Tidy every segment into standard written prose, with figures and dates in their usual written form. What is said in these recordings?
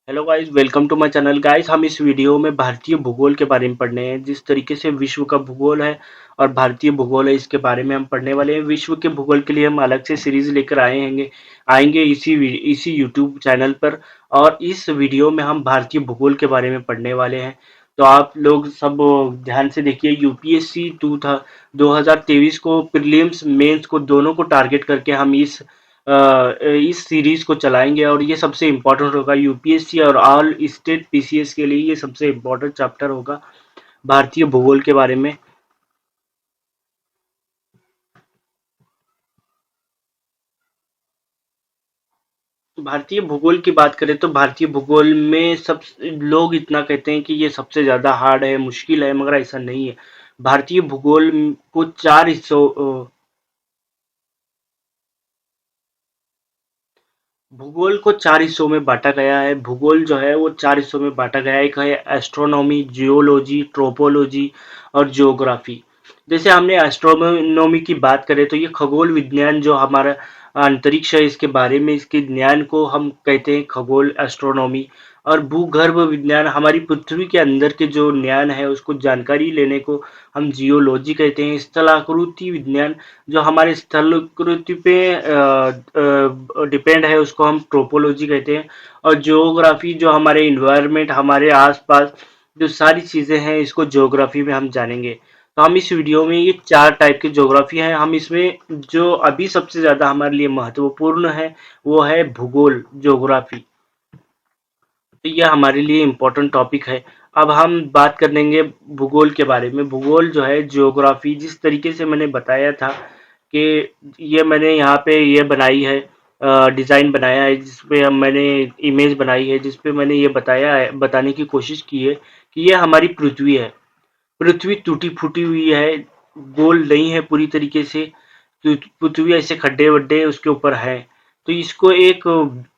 Hello guys, welcome to my channel. Guys, हम इस video में भारतीय भूगोल के बारे में पढ़ने हैं। जिस तरीके से विश्व का भूगोल है और भारतीय भूगोल है, इसके बारे में हम पढ़ने वाले हैं। विश्व के भूगोल के लिए हम अलग से सीरीज लेकर आएंगे इसी यूट्यूब चैनल पर। और इस वीडियो में हम भारतीय भूगोल के बारे में पढ़ने वाले हैं। तो आप लोग सब ध्यान से देखिए। यूपीएससी 2023 को प्रीलिम्स मेंस को दोनों को टारगेट करके हम इस सीरीज को चलाएंगे। और ये सबसे इम्पोर्टेंट होगा यूपीएससी और ऑल स्टेट पीसीएस के लिए। ये सबसे इम्पोर्टेंट चैप्टर होगा भारतीय भूगोल के बारे में। भारतीय भूगोल की बात करें तो भारतीय भूगोल में सब लोग इतना कहते हैं कि ये सबसे ज्यादा हार्ड है, मुश्किल है, मगर ऐसा नहीं है। भारतीय भूगोल को चार हिस्सों भूगोल को चार हिस्सों में बांटा गया है। भूगोल जो है वो चार हिस्सों में बांटा गया है। एक है एस्ट्रोनॉमी, जियोलॉजी, ट्रोपोलॉजी और जियोग्राफी। जैसे हमने एस्ट्रोनॉमी की बात करें तो ये खगोल विज्ञान, जो हमारा अंतरिक्ष है, इसके बारे में इसके ज्ञान को हम कहते हैं खगोल एस्ट्रोनॉमी। और भूगर्भ विज्ञान, हमारी पृथ्वी के अंदर के जो ज्ञान है उसको जानकारी लेने को हम जियोलॉजी कहते हैं। स्थलाकृति विज्ञान, जो हमारे स्थलाकृति पे डिपेंड है, उसको हम ट्रोपोलॉजी कहते हैं। और ज्योग्राफी, जो हमारे इन्वायरमेंट, हमारे आसपास जो सारी चीजें हैं, इसको ज्योग्राफी में हम जानेंगे। तो हम इस वीडियो में ये चार टाइप की ज्योग्राफी है। हम इसमें जो अभी सबसे ज्यादा हमारे लिए महत्वपूर्ण है वो है भूगोल ज्योग्राफी। तो यह हमारे लिए इम्पोर्टेंट टॉपिक है। अब हम बात करेंगे भूगोल के बारे में। भूगोल जो है ज्योग्राफी, जिस तरीके से मैंने बताया था कि ये मैंने यहाँ पे ये बनाई है, डिज़ाइन बनाया है, जिसपे हम मैंने इमेज बनाई है, जिसपे मैंने ये बताया है, बताने की कोशिश की है कि ये हमारी पृथ्वी है। पृथ्वी टूटी फूटी हुई है, गोल नहीं है पूरी तरीके से। तो पृथ्वी ऐसे खड्डे वड्डे उसके ऊपर है। तो इसको एक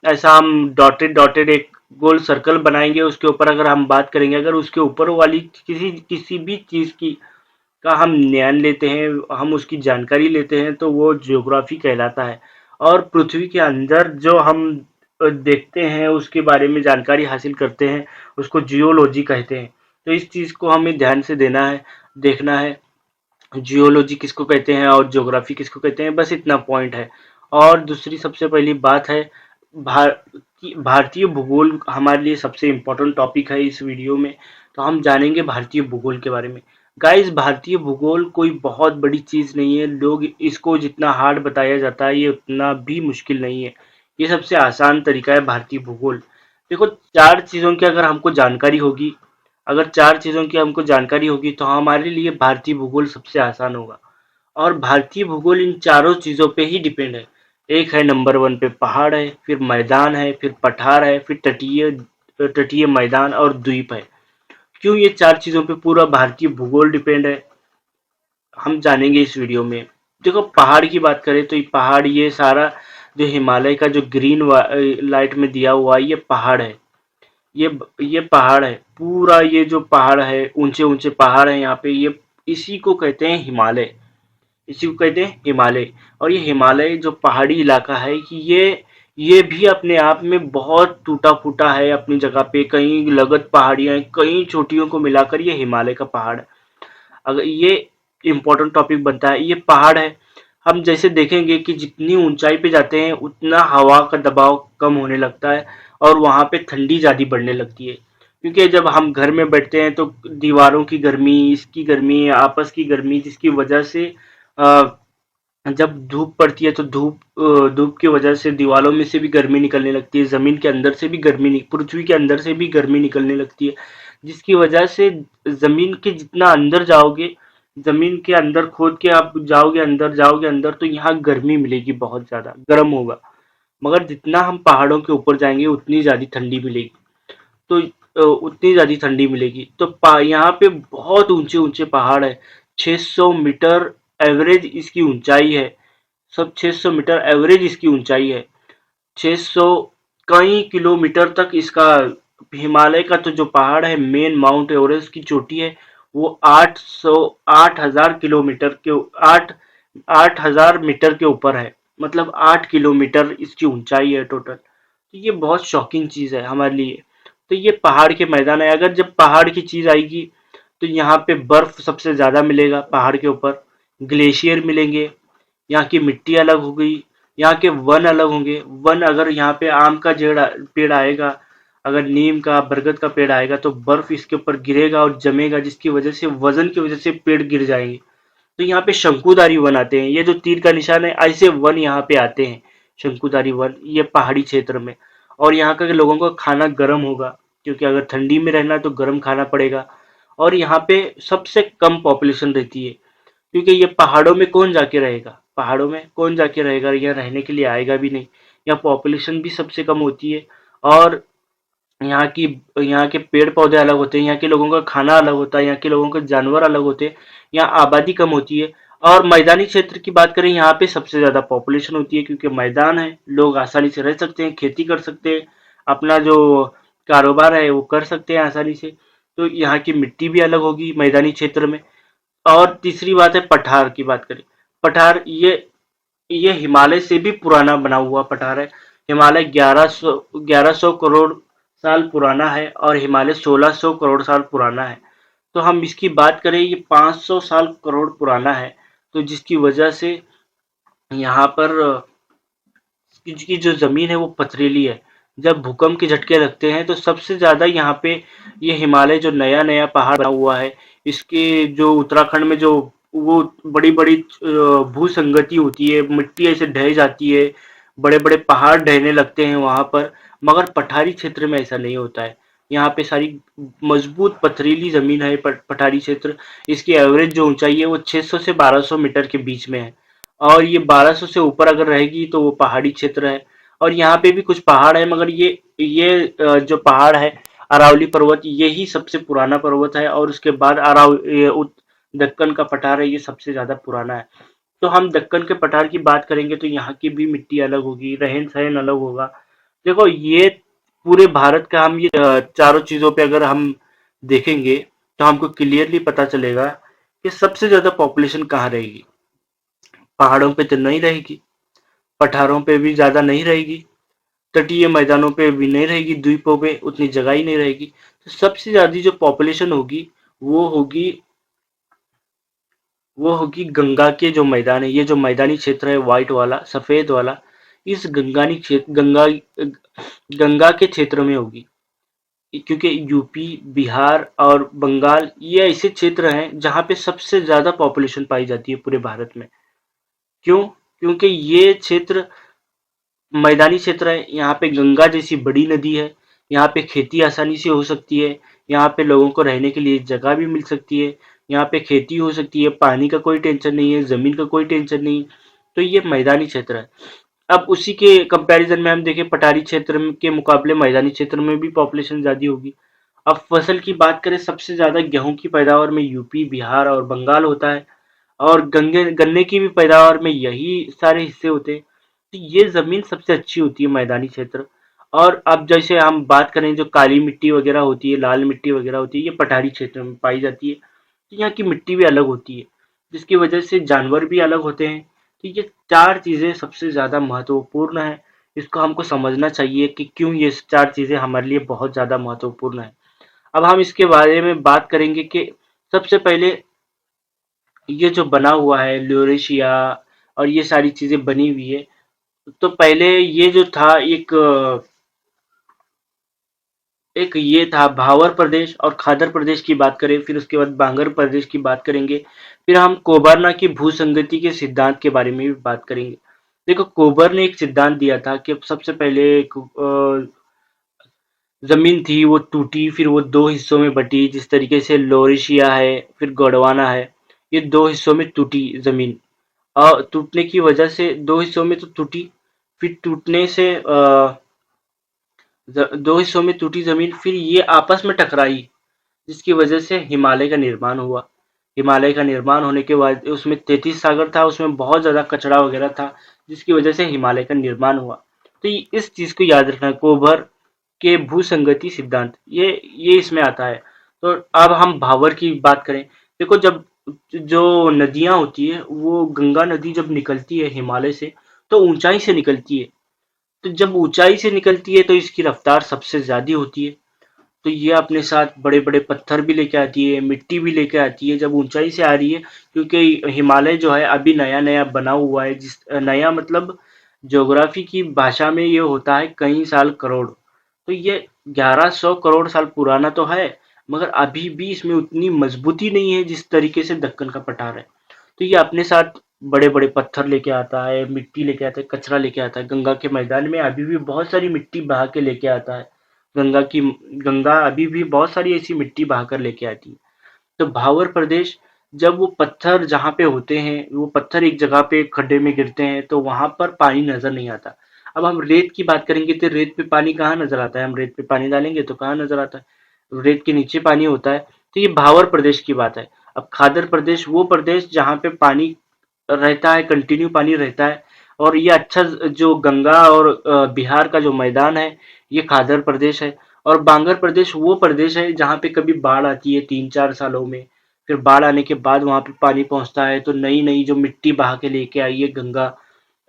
ऐसा हम डॉटेड डॉटेड एक गोल सर्कल बनाएंगे। उसके ऊपर अगर हम बात करेंगे, अगर उसके ऊपर वाली किसी किसी भी चीज की का हम ज्ञान लेते हैं, हम उसकी जानकारी लेते हैं, तो वो ज्योग्राफी कहलाता है। और पृथ्वी के अंदर जो हम देखते हैं, उसके बारे में जानकारी हासिल करते हैं, उसको जियोलॉजी कहते हैं। तो इस चीज को हमें ध्यान से देना है, देखना है। जियोलॉजी किसको कहते हैं और ज्योग्राफी किसको कहते हैं, बस इतना पॉइंट है। और दूसरी सबसे पहली बात है, भारतीय भूगोल हमारे लिए सबसे इम्पोर्टेंट टॉपिक है इस वीडियो में। तो हम जानेंगे भारतीय भूगोल के बारे में। गाइस, भारतीय भूगोल कोई बहुत बड़ी चीज नहीं है। लोग इसको जितना हार्ड बताया जाता है, ये उतना भी मुश्किल नहीं है। ये सबसे आसान तरीका है भारतीय भूगोल। देखो, चार चीजों की अगर हमको जानकारी होगी, अगर चार चीजों की हमको जानकारी होगी तो हमारे लिए भारतीय भूगोल सबसे आसान होगा। और भारतीय भूगोल इन चारों चीजों पे ही डिपेंड है। एक है नंबर वन पे पहाड़ है, फिर मैदान है, फिर पठार है, फिर तटीय तटीय मैदान और द्वीप है। क्यों ये चार चीजों पे पूरा भारतीय भूगोल डिपेंड है, हम जानेंगे इस वीडियो में। देखो, पहाड़ की बात करें तो ये पहाड़, ये सारा जो हिमालय का जो ग्रीन लाइट में दिया हुआ है, ये पहाड़ है। ये पहाड़ है पूरा। ये जो पहाड़ है, ऊंचे ऊंचे पहाड़ है यहाँ पे, ये इसी को कहते हैं हिमालय। इसी को कहते हैं हिमालय। और ये हिमालय जो पहाड़ी इलाका है कि ये भी अपने आप में बहुत टूटा फूटा है अपनी जगह पे। कहीं लगत पहाड़ियां हैं, कई चोटियों को मिलाकर ये हिमालय का पहाड़ है। अगर ये इम्पोर्टेंट टॉपिक बनता है, ये पहाड़ है। हम जैसे देखेंगे कि जितनी ऊंचाई पे जाते हैं उतना हवा का दबाव कम होने लगता है और वहां पे ठंडी ज्यादा बढ़ने लगती है। क्योंकि जब हम घर में बैठते हैं तो दीवारों की गर्मी, इसकी गर्मी, आपस की गर्मी, जिसकी वजह से अ, जब धूप पड़ती है तो धूप की वजह से दीवारों में से भी गर्मी निकलने लगती है, जमीन के अंदर से भी पृथ्वी के अंदर से भी गर्मी निकलने लगती है। जिसकी वजह से जमीन के जितना अंदर जाओगे, जमीन के अंदर खोद के आप जाओगे अंदर, तो यहाँ गर्मी मिलेगी, बहुत ज्यादा गर्म होगा। मगर जितना हम पहाड़ों के ऊपर जाएंगे उतनी ज्यादा ठंडी मिलेगी। तो उतनी ज्यादा ठंडी मिलेगी। तो यहाँ पे बहुत ऊंचे ऊंचे पहाड़ है। 600 मीटर एवरेज इसकी ऊंचाई है। सब 600 मीटर एवरेज इसकी ऊंचाई है। 600 कई किलोमीटर तक इसका, हिमालय का तो जो पहाड़ है, मेन माउंट एवरेस्ट की चोटी है, वो 8,000 किलोमीटर के, 8,000 मीटर के ऊपर है। मतलब 8 किलोमीटर इसकी ऊंचाई है टोटल। तो ये बहुत शॉकिंग चीज है हमारे लिए। तो ये पहाड़ के मैदान है। अगर जब पहाड़ की चीज आएगी तो यहाँ पे बर्फ सबसे ज्यादा मिलेगा पहाड़ के ऊपर, ग्लेशियर मिलेंगे, यहाँ की मिट्टी अलग हो गई, यहाँ के वन अलग होंगे। वन अगर यहाँ पे आम का पेड़ आएगा, अगर नीम का बरगद का पेड़ आएगा तो बर्फ इसके ऊपर गिरेगा और जमेगा, जिसकी वजह से वजन की वजह से पेड़ गिर जाएंगे। तो यहाँ पे शंकुधारी वन आते हैं, ये जो तीर का निशान है ऐसे वन यहाँ पे आते हैं, शंकुधारी वन, ये पहाड़ी क्षेत्र में। और यहाँ का लोगों का खाना गर्म होगा, क्योंकि अगर ठंडी में रहना है तो गर्म खाना पड़ेगा। और यहाँ पे सबसे कम पॉपुलेशन रहती है, क्योंकि ये पहाड़ों में कौन जाके रहेगा, पहाड़ों में कौन जाके रहेगा, यहाँ रहने के लिए आएगा भी नहीं। यहाँ पॉपुलेशन भी सबसे कम होती है। और यहाँ की यहाँ के पेड़ पौधे अलग होते हैं, यहाँ के लोगों का खाना अलग होता है, यहाँ के लोगों के जानवर अलग होते हैं, यहाँ आबादी कम होती है। और मैदानी क्षेत्र की बात करें, यहाँ पे सबसे ज्यादा पॉपुलेशन होती है, क्योंकि मैदान है, लोग आसानी से रह सकते हैं, खेती कर सकते हैं, अपना जो कारोबार है वो कर सकते हैं आसानी से। तो यहाँ की मिट्टी भी अलग होगी मैदानी क्षेत्र में। और तीसरी बात है पठार की बात करें, पठार ये हिमालय से भी पुराना बना हुआ पठार है। हिमालय 1100 करोड़ साल पुराना है और हिमालय 1600 करोड़ साल पुराना है। तो हम इसकी बात करें, ये 500 साल करोड़ पुराना है। तो जिसकी वजह से यहाँ पर इसकी जो जमीन है वो पथरीली है। जब भूकंप के झटके लगते हैं तो सबसे ज्यादा यहाँ पे ये हिमालय जो नया नया पहाड़ बना हुआ है, इसके जो उत्तराखंड में जो वो बड़ी बड़ी भूसंगति होती है, मिट्टी ऐसे ढह जाती है, बड़े बड़े पहाड़ ढहने लगते हैं वहां पर। मगर पठारी क्षेत्र में ऐसा नहीं होता है, यहाँ पे सारी मजबूत पथरीली जमीन है। पठारी क्षेत्र, इसकी एवरेज जो ऊंचाई है वो 600 से 1200 मीटर के बीच में है। और ये 1200 से ऊपर अगर रहेगी तो वो पहाड़ी क्षेत्र है। और यहाँ पे भी कुछ पहाड़ है, मगर जो पहाड़ है अरावली पर्वत, यही सबसे पुराना पर्वत है। और उसके बाद दक्कन का पठार है, ये सबसे ज्यादा पुराना है। तो हम दक्कन के पठार की बात करेंगे तो यहाँ की भी मिट्टी अलग होगी, रहन सहन अलग होगा। देखो, ये पूरे भारत का हम ये चारों चीजों पे अगर हम देखेंगे तो हमको क्लियरली पता चलेगा कि सबसे ज्यादा पॉपुलेशन कहाँ रहेगी। पहाड़ों पे तो नहीं रहेगी, पठारों पे भी ज्यादा नहीं रहेगी, तटीय मैदानों पे भी नहीं रहेगी, द्वीपों पे उतनी जगह ही नहीं रहेगी। तो सबसे ज्यादा जो पॉपुलेशन होगी वो होगी वो होगी गंगा के जो मैदान है, ये जो मैदानी क्षेत्र है व्हाइट वाला सफेद वाला, इस गंगा के क्षेत्र में होगी। क्योंकि यूपी, बिहार और बंगाल ये ऐसे क्षेत्र हैं जहाँ पे सबसे ज्यादा पॉपुलेशन पाई जाती है पूरे भारत में। क्यों? क्योंकि ये क्षेत्र मैदानी क्षेत्र है, यहाँ पे गंगा जैसी बड़ी नदी है, यहाँ पे खेती आसानी से हो सकती है, यहाँ पे लोगों को रहने के लिए जगह भी मिल सकती है, यहाँ पे खेती हो सकती है, पानी का कोई टेंशन नहीं है, जमीन का कोई टेंशन नहीं। तो ये मैदानी क्षेत्र है। अब उसी के कंपैरिजन में हम देखें, पठारी क्षेत्र के मुकाबले मैदानी क्षेत्र में भी पॉपुलेशन ज्यादा होगी। अब फसल की बात करें, सबसे ज्यादा गेहूं की पैदावार में यूपी, बिहार और बंगाल होता है। और गंगे गन्ने की भी पैदावार में यही सारे हिस्से होते हैं। तो ये जमीन सबसे अच्छी होती है मैदानी क्षेत्र। और अब जैसे हम बात करें, जो काली मिट्टी वगैरह होती है, लाल मिट्टी वगैरह होती है, ये पठारी क्षेत्र में पाई जाती है। तो यहाँ की मिट्टी भी अलग होती है, जिसकी वजह से जानवर भी अलग होते हैं। तो ये चार चीजें सबसे ज्यादा महत्वपूर्ण है। इसको हमको समझना चाहिए कि क्यों ये चार चीजें हमारे लिए बहुत ज्यादा महत्वपूर्ण है। अब हम इसके बारे में बात करेंगे कि सबसे पहले ये जो बना हुआ है ल्यूरेशिया और ये सारी चीजें बनी हुई है, तो पहले ये जो था एक ये था भावर प्रदेश और खादर प्रदेश की बात करें, फिर उसके बाद बांगर प्रदेश की बात करेंगे, फिर हम कोबरना की भूसंगति के सिद्धांत के बारे में भी बात करेंगे। देखो, कोबर ने एक सिद्धांत दिया था कि सबसे पहले एक जमीन थी वो टूटी, फिर वो दो हिस्सों में बटी, जिस तरीके से लोरेशिया है फिर गोंडवाना है, ये दो हिस्सों में टूटी जमीन। और टूटने की वजह से दो हिस्सों में तो टूटी, फिर टूटने से दो हिस्सों में टूटी जमीन, फिर ये आपस में टकराई, जिसकी वजह से हिमालय का निर्माण हुआ। हिमालय का निर्माण होने के बाद उसमें 33 सागर था, उसमें बहुत ज्यादा कचरा वगैरह था, जिसकी वजह से हिमालय का निर्माण हुआ। तो इस चीज को याद रखना, कोबर के भूसंगति सिद्धांत, ये इसमें आता है। तो अब हम भावर की बात करें। देखो, जब जो नदियां होती है, वो गंगा नदी जब निकलती है हिमालय से, तो ऊंचाई से निकलती है। तो जब ऊंचाई से निकलती है तो इसकी रफ्तार सबसे ज्यादा होती है। तो ये अपने साथ बड़े-बड़े पत्थर भी लेके आती है, मिट्टी भी लेके आती है जब ऊँचाई से आ रही है, क्योंकि हिमालय जो है अभी नया-नया बना हुआ है, नया मतलब ज्योग्राफी की भाषा में ये होता है कई साल करोड़। तो ये 1100 करोड़ साल पुराना तो है, मगर अभी भी इसमें उतनी मजबूती नहीं है जिस तरीके से दक्कन का पठार है। तो ये अपने साथ बड़े-बड़े पत्थर लेके आता है, मिट्टी लेके आता है, कचरा लेके आता है। गंगा के मैदान में अभी भी बहुत सारी मिट्टी बहा के लेके आता है। गंगा की गंगा अभी भी बहुत सारी ऐसी मिट्टी बहाकर लेके आती है। तो भावर प्रदेश, जब वो पत्थर जहाँ पे होते हैं, वो पत्थर एक जगह पे खड्डे में गिरते हैं तो वहां पर पानी नजर नहीं आता। अब हम रेत की बात करेंगे तो रेत पे पानी कहाँ नजर आता है? हम रेत पे पानी डालेंगे तो कहाँ नजर आता है? रेत के नीचे पानी होता है। तो ये भावर प्रदेश की बात है। अब खादर प्रदेश वो प्रदेश जहाँ पे पानी रहता है, कंटिन्यू पानी रहता है। और ये अच्छा जो गंगा और बिहार का जो मैदान है, ये खादर प्रदेश है। और बांगर प्रदेश वो प्रदेश है जहाँ पे कभी बाढ़ आती है 3-4 सालों में। फिर बाढ़ आने के बाद वहां पे पानी पहुंचता है तो नई नई जो मिट्टी बहा के लेके आई है गंगा,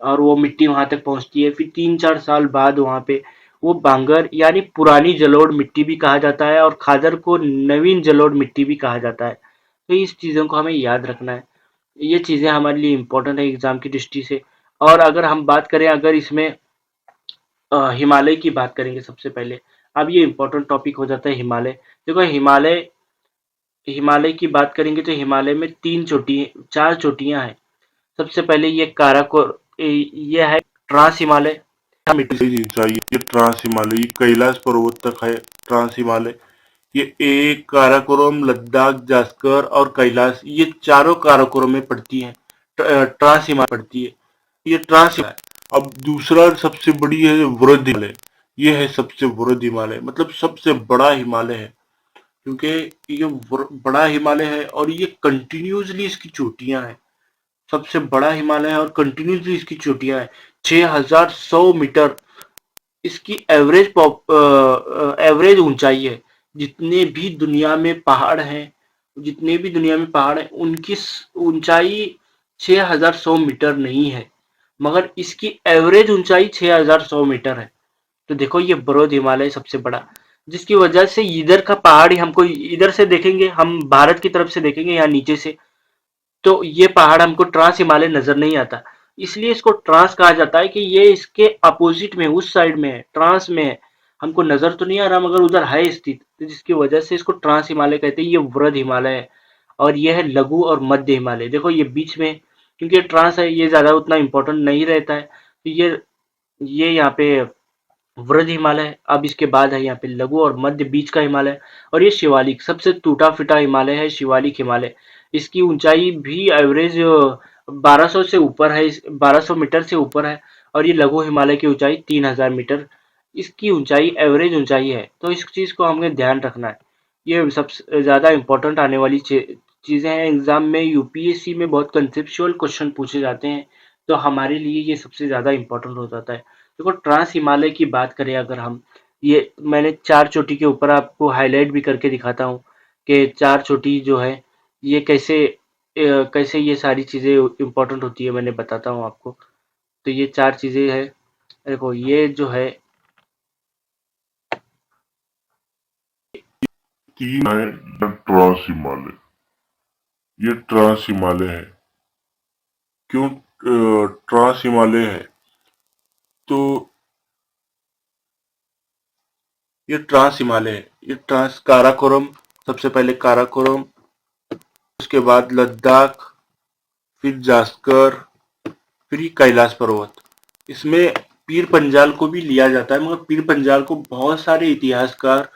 और वो मिट्टी वहां तक पहुंचती है। फिर 3-4 साल बाद वहां पे वो बांगर यानी पुरानी जलोढ़ मिट्टी भी कहा जाता है, और खादर को नवीन जलोढ़ मिट्टी भी कहा जाता है। तो इस चीजों को हमें याद रखना है। ये चीजें हमारे लिए इम्पोर्टेंट है एग्जाम की दृष्टि से। और अगर हम बात करें, अगर इसमें हिमालय की बात करेंगे सबसे पहले। अब ये इम्पोर्टेंट टॉपिक हो जाता है हिमालय। देखो हिमालय हिमालय की बात करेंगे तो हिमालय में 4 चोटियां हैं। सबसे पहले ये काराकोर, ये है ट्रांस हिमालय। मिट्टी से ऊंचाई ये ट्रांस हिमालय कैलाश पर्वत तक है। ट्रांस हिमालय ये एक काराकोरम, लद्दाख, जास्कर और कैलाश, ये चारों काराकोरम में पड़ती है। ट्रांस हिमालय पड़ती है, ये ट्रांस हिमालय। अब दूसरा सबसे बड़ी है वृद्ध हिमालय। ये है सबसे वृद्ध हिमालय, मतलब सबसे बड़ा हिमालय है, क्योंकि ये बड़ा हिमालय है और ये कंटिन्यूसली इसकी चोटियां हैं। सबसे बड़ा हिमालय है और कंटिन्यूसली इसकी चोटियां हैं। 6100 मीटर इसकी एवरेज ऊंचाई है। जितने भी दुनिया में पहाड़ हैं, जितने भी दुनिया में पहाड़ हैं, उनकी ऊंचाई 6100 मीटर नहीं है, मगर इसकी एवरेज ऊंचाई 6100 मीटर है। तो देखो ये बरोद हिमालय सबसे बड़ा, जिसकी वजह से इधर का पहाड़ी हमको इधर से देखेंगे, हम भारत की तरफ से देखेंगे यहाँ नीचे से, तो ये पहाड़ हमको ट्रांस हिमालय नजर नहीं आता। इसलिए इसको ट्रांस कहा जाता है कि ये इसके अपोजिट में, उस साइड में है, ट्रांस में है। हमको नजर तो नहीं आ रहा मगर उधर है स्थित, तो जिसकी वजह से इसको ट्रांस हिमालय कहते हैं। ये वृद्ध हिमालय है। और ये है लघु और मध्य हिमालय। देखो ये बीच में, क्योंकि ये ट्रांस है, ये ज्यादा उतना इंपॉर्टेंट नहीं रहता है। तो ये यहाँ पे वृद्ध हिमालय है। अब इसके बाद है यहाँ पे लघु और मध्य बीच का हिमालय। और ये शिवालिक, सबसे टूटा फिटा हिमालय है शिवालिक हिमालय। इसकी ऊंचाई भी एवरेज 1200 से ऊपर है, 1200 मीटर से ऊपर है। और ये लघु हिमालय की ऊंचाई 3000 मीटर इसकी ऊंचाई, एवरेज ऊंचाई है। तो इस चीज को हमें ध्यान रखना है। ये सबसे ज्यादा इंपॉर्टेंट आने वाली चीजें हैं। एग्जाम में यूपीएससी में बहुत कंसेप्चुअल क्वेश्चन पूछे जाते हैं, तो हमारे लिए ये सबसे ज्यादा इंपॉर्टेंट हो जाता है। देखो ट्रांस हिमालय की बात करें अगर हम, ये मैंने 4 चोटी के ऊपर आपको हाईलाइट भी करके दिखाता हूँ कि 4 चोटी जो है ये कैसे ये सारी चीजें इंपॉर्टेंट होती है, मैंने बताता हूँ आपको। तो ये 4 चीजें है। देखो ये जो है, तीन है ट्रांस हिमालय। ये ट्रांस हिमालय है। क्यों ट्रांस हिमालय है? तो ये ट्रांस हिमालय है। ये ट्रांस काराकोरम, सबसे पहले काराकोरम, उसके बाद लद्दाख, फिर जास्कर, फिर ये कैलाश पर्वत। इसमें पीर पंजाल को भी लिया जाता है, मगर पीर पंजाल को बहुत सारे इतिहासकार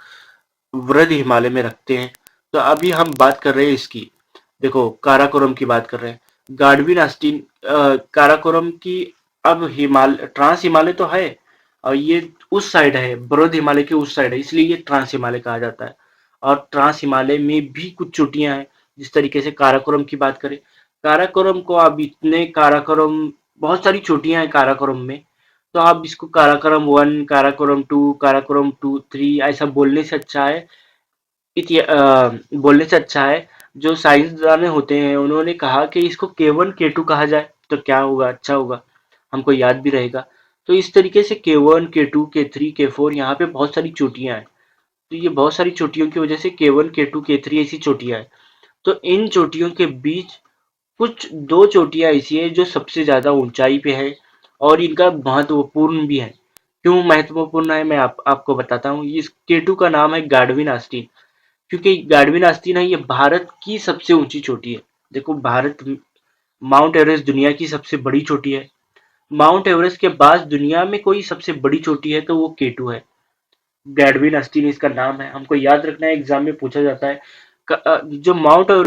वृद्ध हिमालय में रखते हैं। तो अभी हम बात कर रहे हैं इसकी। देखो काराकोरम की बात कर रहे हैं, गाडविन आस्टीन, काराकोरम की। अब ट्रांस हिमालय तो है, और ये उस साइड है, बरोद हिमालय के उस साइड है, इसलिए ये ट्रांस हिमालय कहा जाता है। और ट्रांस हिमालय में भी कुछ चोटियां हैं। जिस तरीके से काराकोरम की बात करें, काराकोरम को अब इतने काराकोरम, बहुत सारी चोटियां हैं काराकोरम में। तो आप इसको काराकोरम 1, काराकोरम 2, काराकोरम 2, 3 ऐसा बोलने से अच्छा है जो साइंसदान होते हैं उन्होंने कहा कि इसको K1 K2 कहा जाए तो क्या होगा, अच्छा होगा, हमको याद भी रहेगा। तो इस तरीके से K1 K2 K3 K4 यहाँ पे बहुत सारी चोटियां हैं। तो ये बहुत सारी चोटियों की वजह से K1, K2, K3 ऐसी चोटियां हैं। तो इन चोटियों के बीच कुछ दो चोटियां ऐसी हैं जो सबसे ज्यादा ऊंचाई पे है और इनका महत्वपूर्ण भी है। क्यों महत्वपूर्ण है मैं आपको बताता हूँ। इस K2 का नाम है गाडविन आस्टीन, क्योंकि गाडविन आस्तीन है ये भारत की सबसे ऊंची चोटी है। देखो भारत, माउंट एवरेस्ट दुनिया की सबसे बड़ी चोटी है। माउंट एवरेस्ट के बाद दुनिया में कोई सबसे बड़ी चोटी है तो वो K2 है। गैडविन आस्टीन इसका नाम है, हमको याद रखना है, एग्जाम में पूछा जाता है। जो माउंट